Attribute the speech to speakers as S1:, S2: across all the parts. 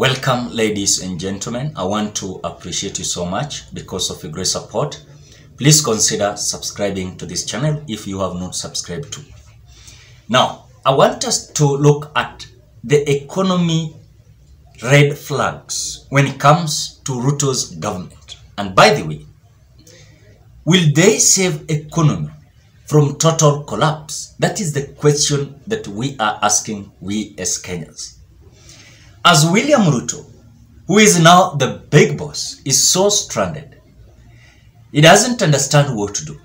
S1: Welcome, ladies and gentlemen. I want to appreciate you so much because of your great support. Please consider subscribing to this channel if you have not subscribed to. Now, I want us to look at the economy red flags when it comes to Ruto's government. And by the way, will they save economy from total collapse? That is the question that we are asking, we as Kenyans. As William Ruto, who is now the big boss, is so stranded, he doesn't understand what to do.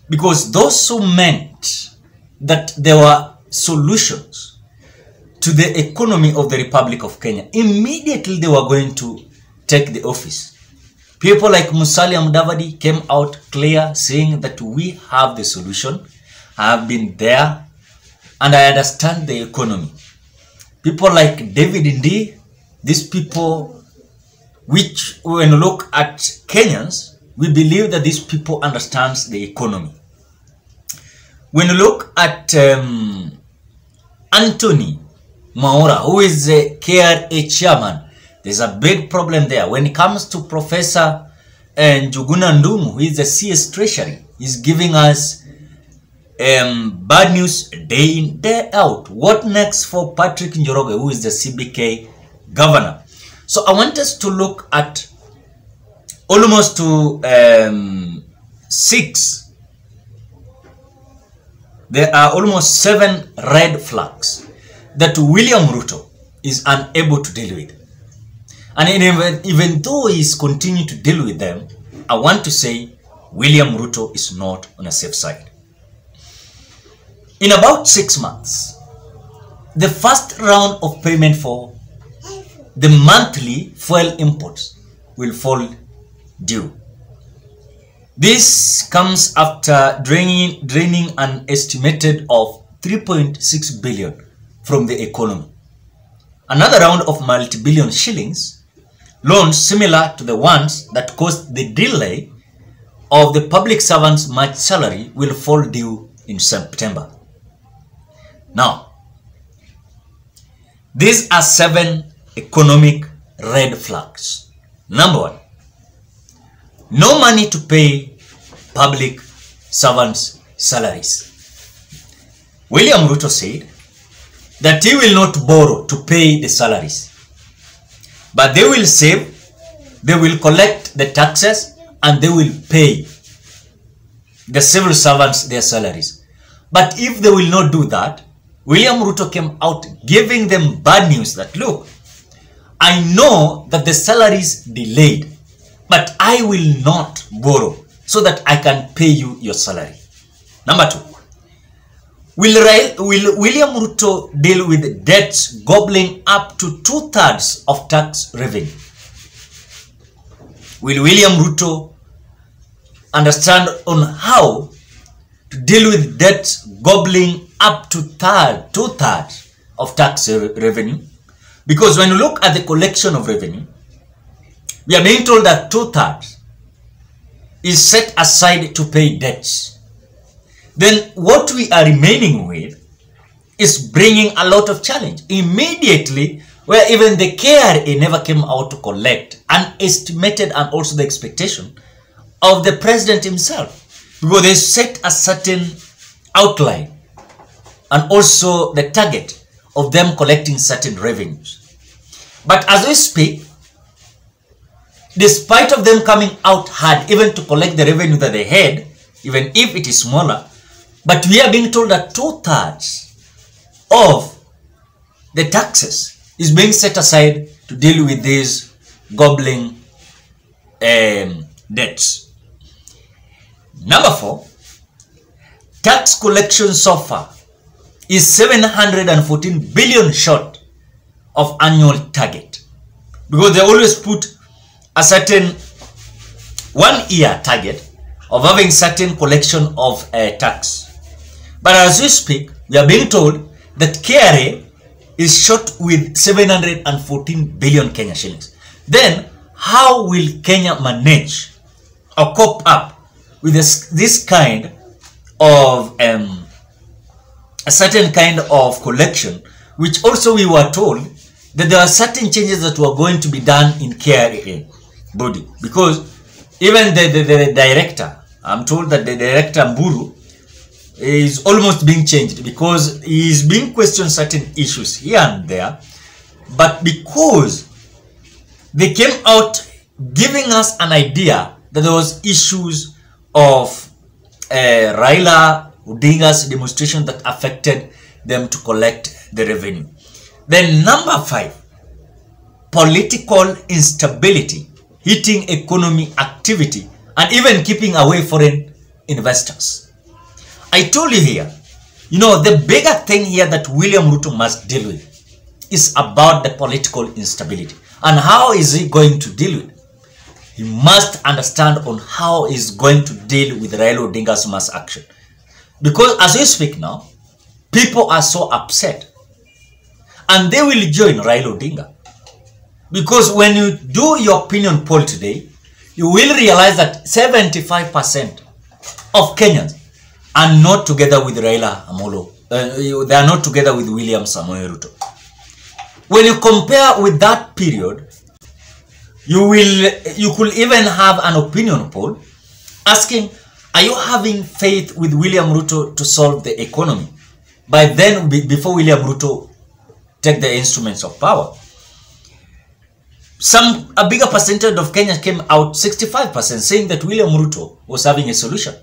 S1: Because those who meant that there were solutions to the economy of the Republic of Kenya, immediately they were going to take the office. People like Musalia Mudavadi came out clear saying that we have the solution. I have been there and I understand the economy. People like David Indi, these people which when you look at Kenyans, we believe that these people understand the economy. When you look at Anthony Maura, who is the KRA chairman, there's a big problem there. When it comes to Professor Njuguna Ndung'u, who is the CS Treasury, he's giving us bad news day in, day out. What next for Patrick Njoroge, who is the CBK governor? So I want us to look at almost to 6. There are almost 7 red flags that William Ruto is unable to deal with. And even though he is continuing to deal with them, I want to say William Ruto is not on a safe side. In about 6 months, the first round of payment for the monthly fuel imports will fall due. This comes after draining an estimated of 3.6 billion from the economy. Another round of multi-billion shillings loans similar to the ones that caused the delay of the public servants' March salary will fall due in September. Now, these are 7 economic red flags. Number 1, no money to pay public servants' salaries. William Ruto said that he will not borrow to pay the salaries, but they will save, they will collect the taxes, and they will pay the civil servants their salaries. But if they will not do that, William Ruto came out giving them bad news that, look, I know that the salary is delayed, but I will not borrow so that I can pay you your salary. Number 2, will William Ruto deal with debts gobbling up to 2/3 of tax revenue? Will William Ruto understand on how to deal with debts gobbling up to 2/3 of tax revenue? Because when you look at the collection of revenue, we are being told that 2/3 is set aside to pay debts. Then what we are remaining with is bringing a lot of challenge. Immediately, where even the KRA never came out to collect and estimated, and also the expectation of the president himself, because they set a certain outline and also the target of them collecting certain revenues. But as we speak, despite of them coming out hard even to collect the revenue that they had, even if it is smaller, but we are being told that 2/3 of the taxes is being set aside to deal with these gobbling debts. Number 4, tax collection so far is 714 billion short of annual target, because they always put a certain 1-year target of having certain collection of tax. But as we speak, we are being told that KRA is short with 714 billion Kenya shillings. Then how will Kenya manage or cope up with this kind of a certain kind of collection, which also we were told that there are certain changes that were going to be done in KRA body, because even the director, I'm told that the director Mburu is almost being changed because he is being questioned certain issues here and there, but because they came out giving us an idea that there was issues of Raila Odinga's demonstration that affected them to collect the revenue. Then number 5, political instability hitting economy activity and even keeping away foreign investors. I told you here, the bigger thing here that William Ruto must deal with is about the political instability. And how is he going to deal with it? He must understand on how he's going to deal with Raila Odinga's mass action. Because as we speak now, people are so upset. And they will join Raila Odinga. Because when you do your opinion poll today, you will realize that 75% of Kenyans are not together with Raila Amolo. They are not together with William Samoei Ruto. When you compare with that period, you could even have an opinion poll asking, are you having faith with William Ruto to solve the economy? By then, before William Ruto take the instruments of power, a bigger percentage of Kenyans came out, 65%, saying that William Ruto was having a solution.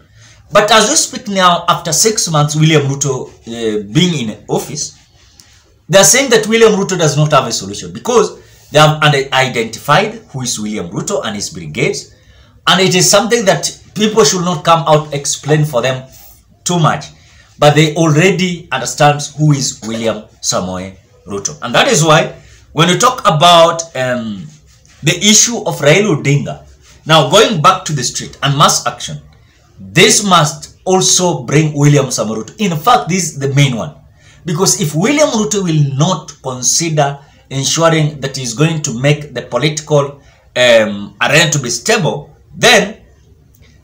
S1: But as we speak now, after 6 months, William Ruto being in office, they are saying that William Ruto does not have a solution because they have identified who is William Ruto and his brigades, and it is something that people should not come out explain for them too much, but they already understand who is William Samoei Ruto. And that is why when you talk about the issue of Raila Odinga, now going back to the street and mass action, this must also bring William Samoei Ruto. In fact, this is the main one. Because if William Ruto will not consider ensuring that he's going to make the political arena to be stable, then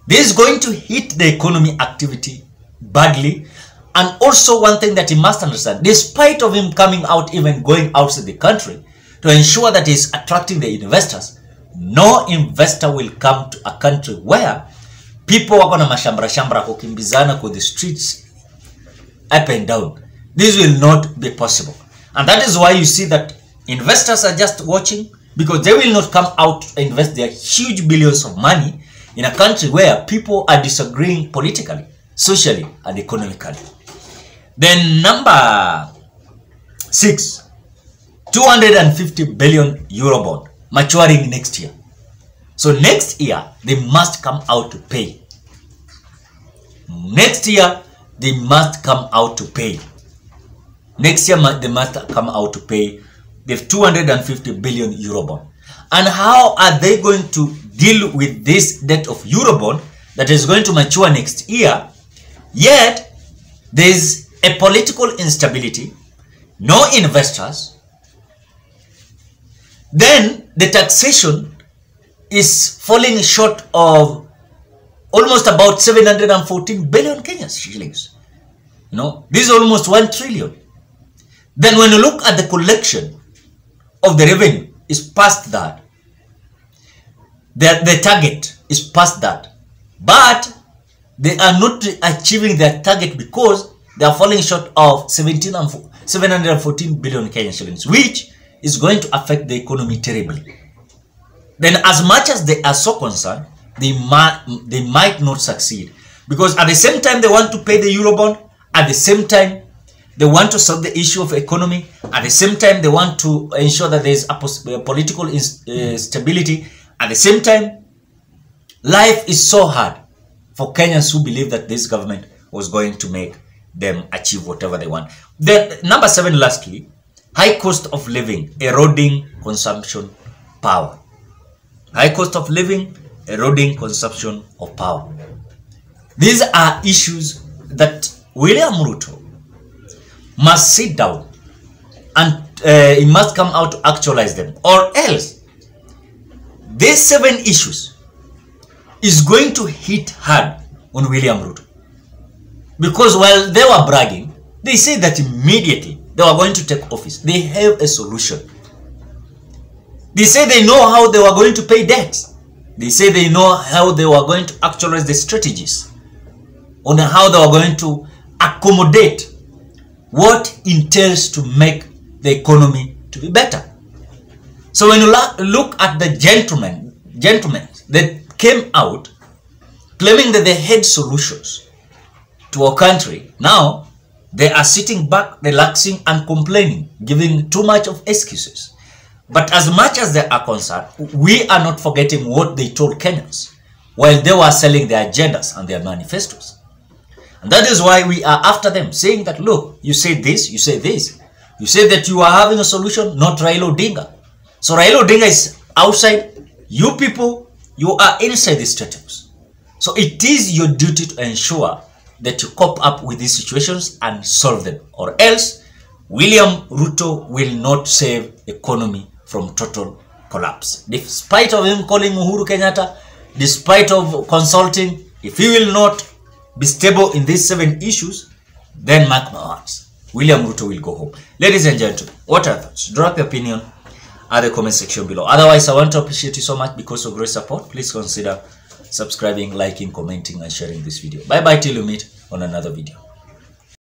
S1: this is going to hit the economy activity badly. And also one thing that he must understand, despite of him coming out, even going outside the country to ensure that he's attracting the investors, no investor will come to a country where people are gonna mashambra kukimbizana kwa the streets up and down. This will not be possible. And that is why you see that investors are just watching, because they will not come out to invest their huge billions of money in a country where people are disagreeing politically, socially, and economically. Then number 6, 250 billion Eurobond maturing next year. So next year, they must come out to pay. Next year, they must come out to pay. Next year, they must come out to pay the 250 billion Eurobond. And how are they going to deal with this debt of Eurobond that is going to mature next year? Yet, there is a political instability, no investors. Then, the taxation is falling short of almost about 714 billion Kenyan shillings. This is almost 1 trillion. Then when you look at the collection of the revenue, is past that. The target is past that. But they are not achieving their target because they are falling short of 714 billion Kenyan shillings, which is going to affect the economy terribly. Then as much as they are so concerned, they might not succeed. Because at the same time they want to pay the Eurobond, at the same time they want to solve the issue of economy, at the same time they want to ensure that there is a political stability, at the same time life is so hard for Kenyans who believe that this government was going to make them achieve whatever they want. Then number 7, lastly, high cost of living eroding consumption power. High cost of living eroding consumption of power. These are issues that William Ruto must sit down and he must come out to actualize them, or else these 7 issues is going to hit hard on William Ruto. Because while they were bragging, they said that immediately they were going to take office, they have a solution They say they know how they were going to pay debts. They say they know how they were going to actualize the strategies on how they were going to accommodate what entails to make the economy to be better. So when you look at the gentlemen that came out claiming that they had solutions to our country, now they are sitting back, relaxing and complaining, giving too much of excuses. But as much as they are concerned, we are not forgetting what they told Kenyans while they were selling their agendas and their manifestos. And that is why we are after them, saying that, look, you say this, you say this. You say that you are having a solution, not Raila Odinga. So Raila Odinga is outside. You people, you are inside the State House. So it is your duty to ensure that you cope up with these situations and solve them. Or else, William Ruto will not save economy from total collapse. Despite of him calling Uhuru Kenyatta, despite of consulting, if he will not be stable in these 7 issues, then mark my words, William Ruto will go home. Ladies and gentlemen, what are your thoughts? Drop your opinion at the comment section below. Otherwise, I want to appreciate you so much because of great support. Please consider subscribing, liking, commenting, and sharing this video. Bye bye till you meet on another video.